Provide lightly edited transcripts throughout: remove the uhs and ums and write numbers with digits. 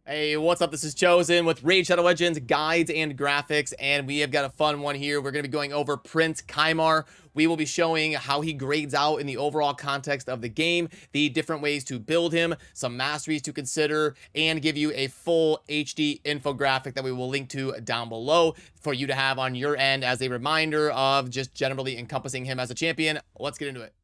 Hey, what's up? This is Chosen with Raid Shadow Legends guides and graphics, and we have got a fun one here. We're going to be going over Prince Kaimar. We will be showing how he grades out in the overall context of the game, the different ways to build him, some masteries to consider, and give you a full HD infographic that we will link to down below for you to have on your end as a reminder of just generally encompassing him as a champion. Let's get into it.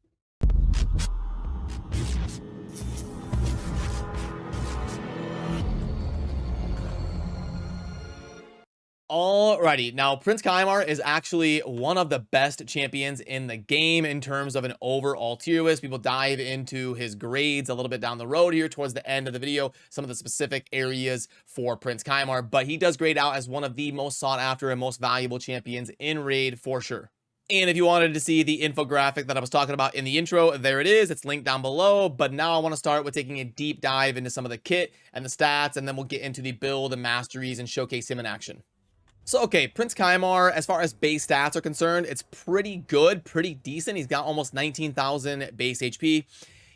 Alrighty, now Prince Kaimar is actually one of the best champions in the game in terms of an overall tier list. We will dive into his grades a little bit down the road here towards the end of the video, some of the specific areas for Prince Kaimar, but he does grade out as one of the most sought after and most valuable champions in Raid for sure. And if you wanted to see the infographic that I was talking about in the intro, there it is. It's linked down below. But now I want to start with taking a deep dive into some of the kit and the stats, and then we'll get into the build and masteries and showcase him in action. So, okay, Prince Kaimar, as far as base stats are concerned, it's pretty good, pretty decent. He's got almost 19,000 base HP.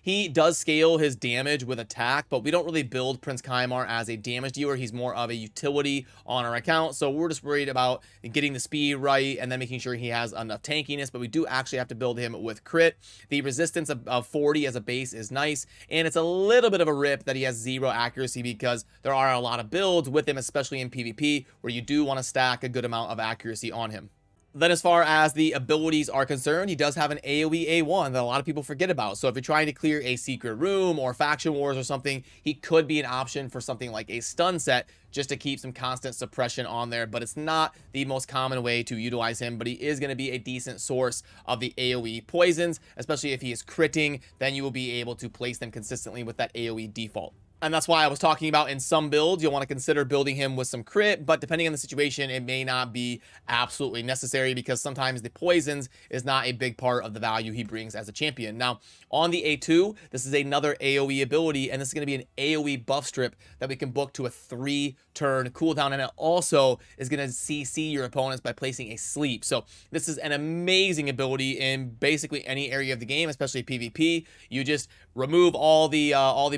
He does scale his damage with attack, but we don't really build Prince Kaimar as a damage dealer. He's more of a utility on our account, so we're just worried about getting the speed right and then making sure he has enough tankiness, but we do actually have to build him with crit. The resistance of 40 as a base is nice, and it's a little bit of a rip that he has 0 accuracy because there are a lot of builds with him, especially in PvP, where you do want to stack a good amount of accuracy on him. Then as far as the abilities are concerned, he does have an AoE A1 that a lot of people forget about. So if you're trying to clear a secret room or faction wars or something, he could be an option for something like a stun set just to keep some constant suppression on there. But it's not the most common way to utilize him, but he is going to be a decent source of the AoE poisons, especially if he is critting, then you will be able to place them consistently with that AoE default. And that's why I was talking about in some builds, you'll want to consider building him with some crit, but depending on the situation, it may not be absolutely necessary because sometimes the poisons is not a big part of the value he brings as a champion. Now, on the A2, this is another AoE ability, and this is going to be an AoE buff strip that we can book to a 3-turn cooldown, and it also is going to CC your opponents by placing a sleep. So this is an amazing ability in basically any area of the game, especially PvP. You just remove all the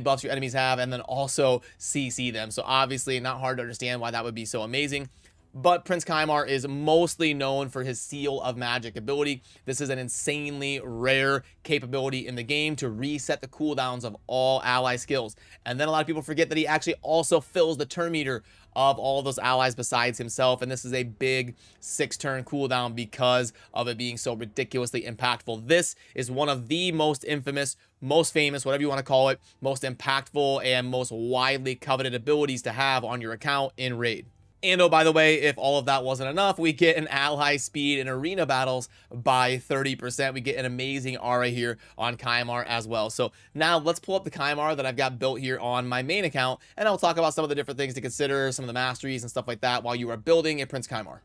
buffs your enemies have, and then also CC them. So obviously not hard to understand why that would be so amazing. But Prince Kaimar is mostly known for his Seal of Magic ability. This is an insanely rare capability in the game to reset the cooldowns of all ally skills. And then a lot of people forget that he actually also fills the turn meter of all of those allies besides himself. And this is a big 6-turn cooldown because of it being so ridiculously impactful. This is one of the most infamous, most famous, whatever you want to call it, most impactful and most widely coveted abilities to have on your account in Raid. And oh, by the way, if all of that wasn't enough, we get an ally speed in arena battles by 30%. We get an amazing aura here on Kaimar as well. So now let's pull up the Kaimar that I've got built here on my main account, and I'll talk about some of the different things to consider, some of the masteries and stuff like that while you are building a Prince Kaimar.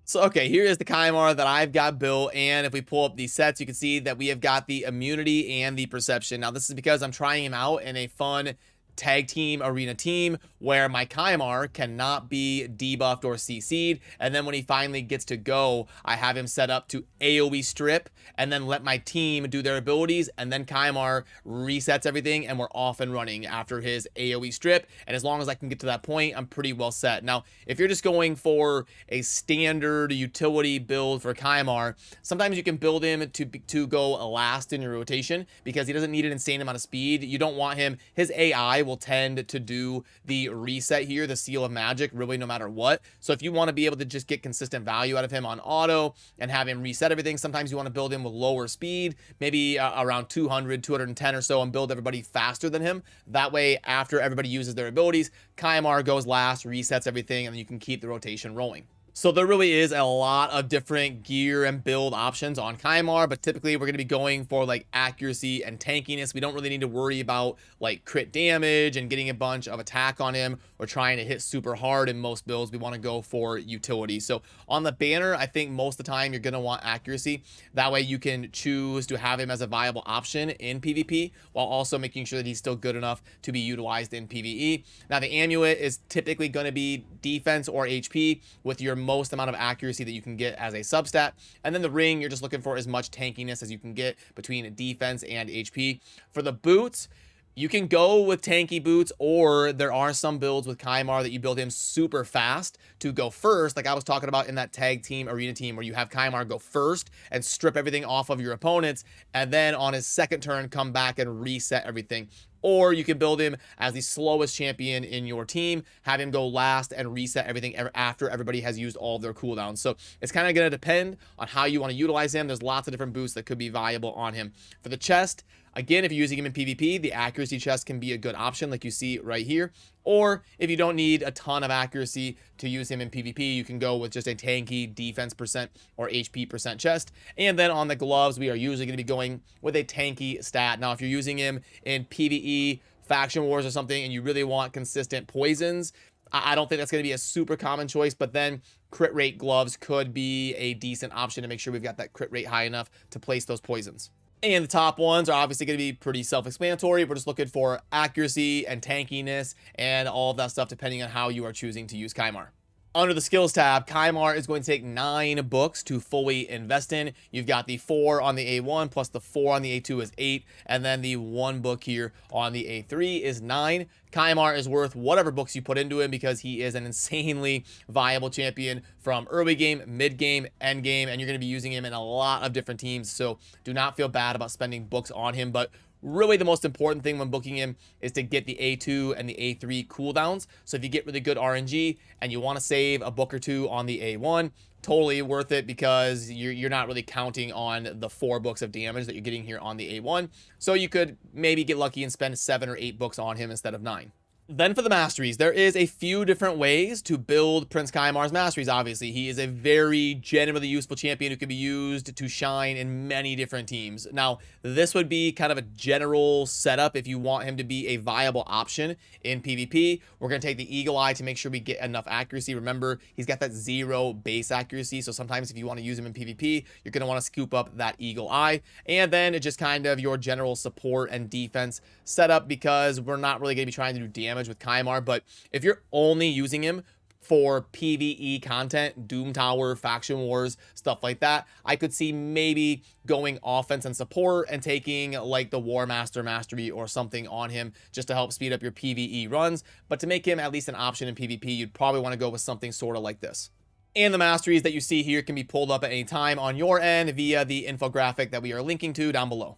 So, okay, here is the Kaimar that I've got built, and if we pull up these sets, you can see that we have got the immunity and the perception. Now, this is because I'm trying him out in a fun tag team arena team where my Kaimar cannot be debuffed or CC'd, and then when he finally gets to go, I have him set up to AoE strip and then let my team do their abilities, and then Kaimar resets everything and we're off and running after his AoE strip. And as long as I can get to that point, I'm pretty well set. Now, if you're just going for a standard utility build for Kaimar, sometimes you can build him to go last in your rotation because he doesn't need an insane amount of speed. You don't want him, his AI will tend to do the reset here, the Seal of Magic, really no matter what. So if you want to be able to just get consistent value out of him on auto and have him reset everything, sometimes you want to build him with lower speed, maybe around 200, 210 or so, and build everybody faster than him. That way, after everybody uses their abilities, Kaimar goes last, resets everything, and then you can keep the rotation rolling. So there really is a lot of different gear and build options on Kaimar, but typically we're going to be going for like accuracy and tankiness. We don't really need to worry about like crit damage and getting a bunch of attack on him or trying to hit super hard in most builds. We want to go for utility. So on the banner, I think most of the time you're going to want accuracy. That way you can choose to have him as a viable option in PvP while also making sure that he's still good enough to be utilized in PvE. Now the amulet is typically going to be defense or HP with your most amount of accuracy that you can get as a substat. And then the ring, you're just looking for as much tankiness as you can get between defense and HP. For the boots, You can go with tanky boots, or there are some builds with KYMAR that you build him super fast to go first, like I was talking about in that tag team arena team, where you have KYMAR go first and strip everything off of your opponents, and then on his second turn come back and reset everything. Or you can build him as the slowest champion in your team, have him go last and reset everything after everybody has used all of their cooldowns. So it's kind of going to depend on how you want to utilize him. There's lots of different boosts that could be viable on him. For the chest, again, if you're using him in PvP, the accuracy chest can be a good option, like you see right here. Or if you don't need a ton of accuracy to use him in PvP, you can go with just a tanky defense percent or HP percent chest. And then on the gloves, we are usually going to be going with a tanky stat. Now, if you're using him in PvE, faction wars or something, and you really want consistent poisons, I don't think that's going to be a super common choice, but then crit rate gloves could be a decent option to make sure we've got that crit rate high enough to place those poisons. And the top ones are obviously going to be pretty self-explanatory. We're just looking for accuracy and tankiness and all of that stuff, depending on how you are choosing to use KYMAR. Under the skills tab, KYMAR is going to take 9 books to fully invest in. You've got the 4 on the A1 plus the 4 on the A2 is 8. And then the 1 book here on the A3 is 9. KYMAR is worth whatever books you put into him because he is an insanely viable champion from early game, mid game, end game, and you're going to be using him in a lot of different teams. So do not feel bad about spending books on him, but really the most important thing when booking him is to get the A2 and the A3 cooldowns. So if you get really good RNG and you want to save a book or 2 on the A1, totally worth it because you're not really counting on the 4 books of damage that you're getting here on the A1. So you could maybe get lucky and spend 7 or 8 books on him instead of 9. Then for the Masteries, there is a few different ways to build Prince KYMAR's Masteries. Obviously, he is a very generally useful champion who can be used to shine in many different teams. Now, this would be kind of a general setup if you want him to be a viable option in PvP. We're going to take the Eagle Eye to make sure we get enough accuracy. Remember, he's got that 0 base accuracy, so sometimes if you want to use him in PvP, you're going to want to scoop up that Eagle Eye. And then it's just kind of your general support and defense setup because we're not really going to be trying to do damage with KYMAR. But if you're only using him for PvE content, Doom Tower, Faction Wars, stuff like that, I could see maybe going offense and support and taking like the War Master Mastery or something on him just to help speed up your PvE runs. But to make him at least an option in PvP, you'd probably want to go with something sort of like this. And the Masteries that you see here can be pulled up at any time on your end via the infographic that we are linking to down below.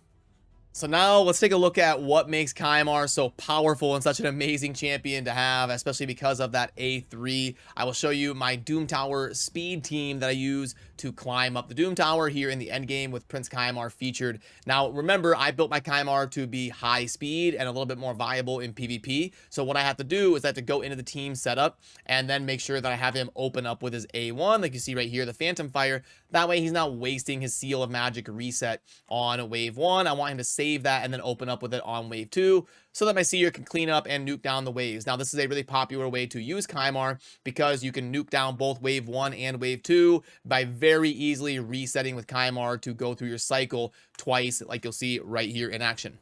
So now let's take a look at what makes KYMAR so powerful and such an amazing champion to have, especially because of that A3. I will show you my Doom Tower speed team that I use to climb up the Doom Tower here in the end game with Prince KYMAR featured. Now, remember, I built my KYMAR to be high speed and a little bit more viable in PvP. So what I have to do is I have to go into the team setup and then make sure that I have him open up with his A1, like you see right here, the Phantom Fire. That way he's not wasting his Seal of Magic reset on wave 1. I want him to save that and then open up with it on wave 2 so that my seer can clean up and nuke down the waves. Now, this is a really popular way to use KYMAR because you can nuke down both wave 1 and wave 2 by very easily resetting with KYMAR to go through your cycle twice, like you'll see right here in action.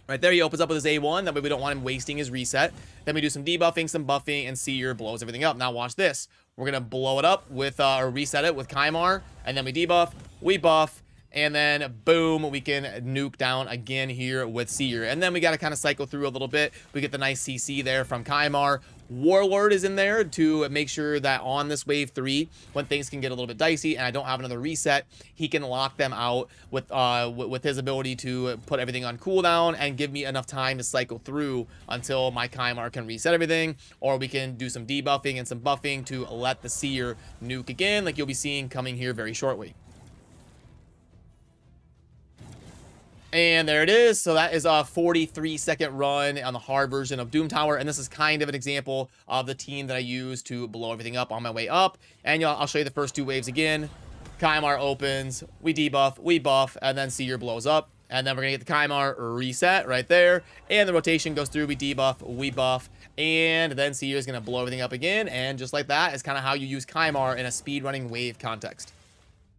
Right there, he opens up with his A1. That way we don't want him wasting his reset. Then we do some debuffing, some buffing, and Seer blows everything up. Now watch this. We're going to blow it up with, or reset it with KYMAR. And then we debuff, we buff, and then boom, we can nuke down again here with Seer. And then we got to kind of cycle through a little bit. We get the nice CC there from KYMAR. Warlord is in there to make sure that on this wave 3, when things can get a little bit dicey and I don't have another reset, he can lock them out with his ability to put everything on cooldown and give me enough time to cycle through until my KYMAR can reset everything, or we can do some debuffing and some buffing to let the Seer nuke again, like you'll be seeing coming here very shortly. And there it is. So that is a 43-second run on the hard version of Doom Tower. And this is kind of an example of the team that I use to blow everything up on my way up. And I'll show you the first 2 waves again. KYMAR opens, we debuff, we buff, and then Seer blows up. And then we're going to get the KYMAR reset right there. And the rotation goes through, we debuff, we buff. And then Seer is going to blow everything up again. And just like that is kind of how you use KYMAR in a speedrunning wave context.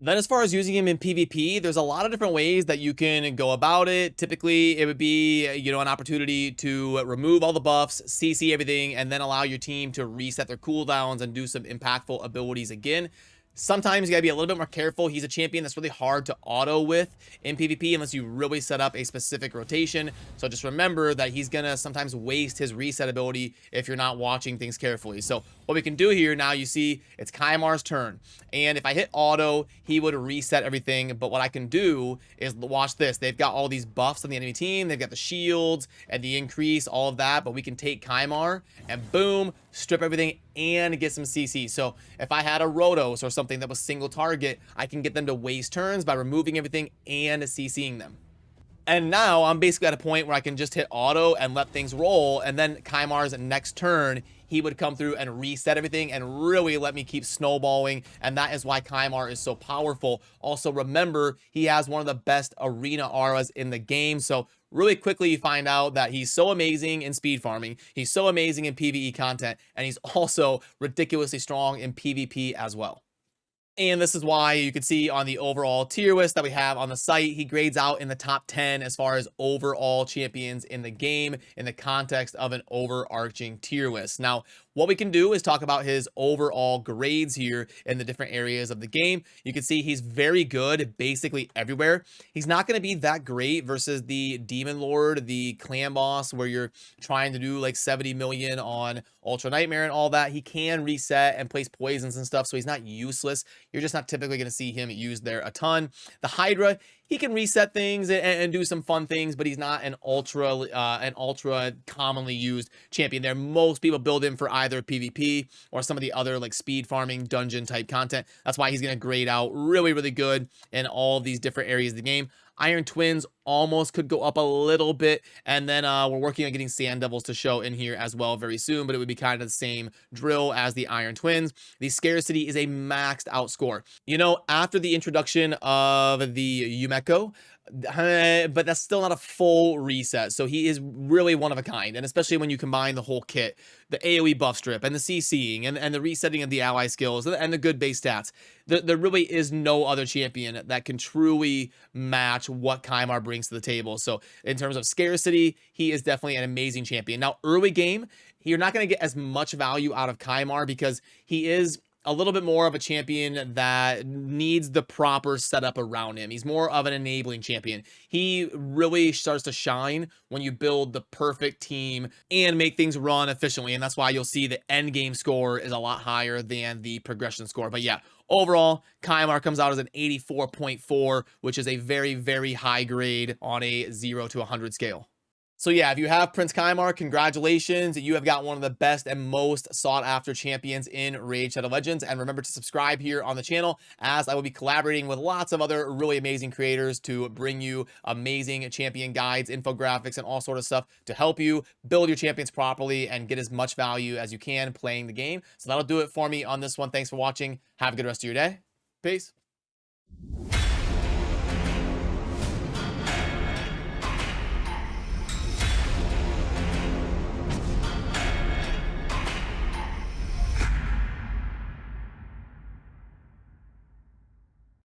Then as far as using him in PvP, there's a lot of different ways that you can go about it. Typically, it would be, an opportunity to remove all the buffs, CC everything, and then allow your team to reset their cooldowns and do some impactful abilities again. Sometimes you gotta be a little bit more careful. He's a champion that's really hard to auto with in PvP unless you really set up a specific rotation. So just remember that he's gonna sometimes waste his reset ability if you're not watching things carefully. So what we can do here now, you see it's Kaimar's turn. And if I hit auto, he would reset everything. But what I can do is watch this. They've got all these buffs on the enemy team. They've got the shields and the increase, all of that. But we can take Kaimar and boom, strip everything and get some CC. So if I had a Rotos or something that was single target, I can get them to waste turns by removing everything and CCing them. And now I'm basically at a point where I can just hit auto and let things roll. And then Kaimar's next turn, he would come through and reset everything and really let me keep snowballing. And that is why Kaimar is so powerful. Also, remember, he has one of the best arena auras in the game. So really quickly, you find out that he's so amazing in speed farming. He's so amazing in PvE content. And he's also ridiculously strong in PvP as well. And this is why you can see on the overall tier list that we have on the site, he grades out in the top 10 as far as overall champions in the game in the context of an overarching tier list. Now, what we can do is talk about his overall grades here in the different areas of the game. You can see he's very good basically everywhere. He's not going to be that great versus the Demon Lord, the clan boss, where you're trying to do like 70 million on Ultra Nightmare and all that. He can reset and place poisons and stuff, so he's not useless. You're just not typically going to see him used there a ton. The Hydra, he can reset things and do some fun things, but he's not an ultra commonly used champion there. Most people build him for either PvP or some of the other like speed farming dungeon type content. That's why he's going to grade out really, really good in all of these different areas of the game. Iron Twins almost could go up a little bit, and then we're working on getting Sand Devils to show in here as well very soon, but it would be kind of the same drill as the Iron Twins. The Scarcity is a maxed out score. You know, after the introduction of the Yumeko, but that's still not a full reset, so he is really one of a kind, and especially when you combine the whole kit, the AoE buff strip and the CCing and the resetting of the ally skills and the good base stats. There really is no other champion that can truly match what Kaimar brings to the table. So in terms of scarcity, he is definitely an amazing champion. Now, early game, you're not going to get as much value out of Kaimar because he is a little bit more of a champion that needs the proper setup around him. He's more of an enabling champion. He really starts to shine when you build the perfect team and make things run efficiently. And that's why you'll see the end game score is a lot higher than the progression score. But yeah, overall, Kaimar comes out as an 84.4, which is a very, very high grade on a 0 to 100 scale. So yeah, if you have Prince Kaimar, congratulations. You have got one of the best and most sought after champions in Raid Shadow Legends. And remember to subscribe here on the channel, as I will be collaborating with lots of other really amazing creators to bring you amazing champion guides, infographics, and all sort of stuff to help you build your champions properly and get as much value as you can playing the game. So that'll do it for me on this one. Thanks for watching. Have a good rest of your day. Peace.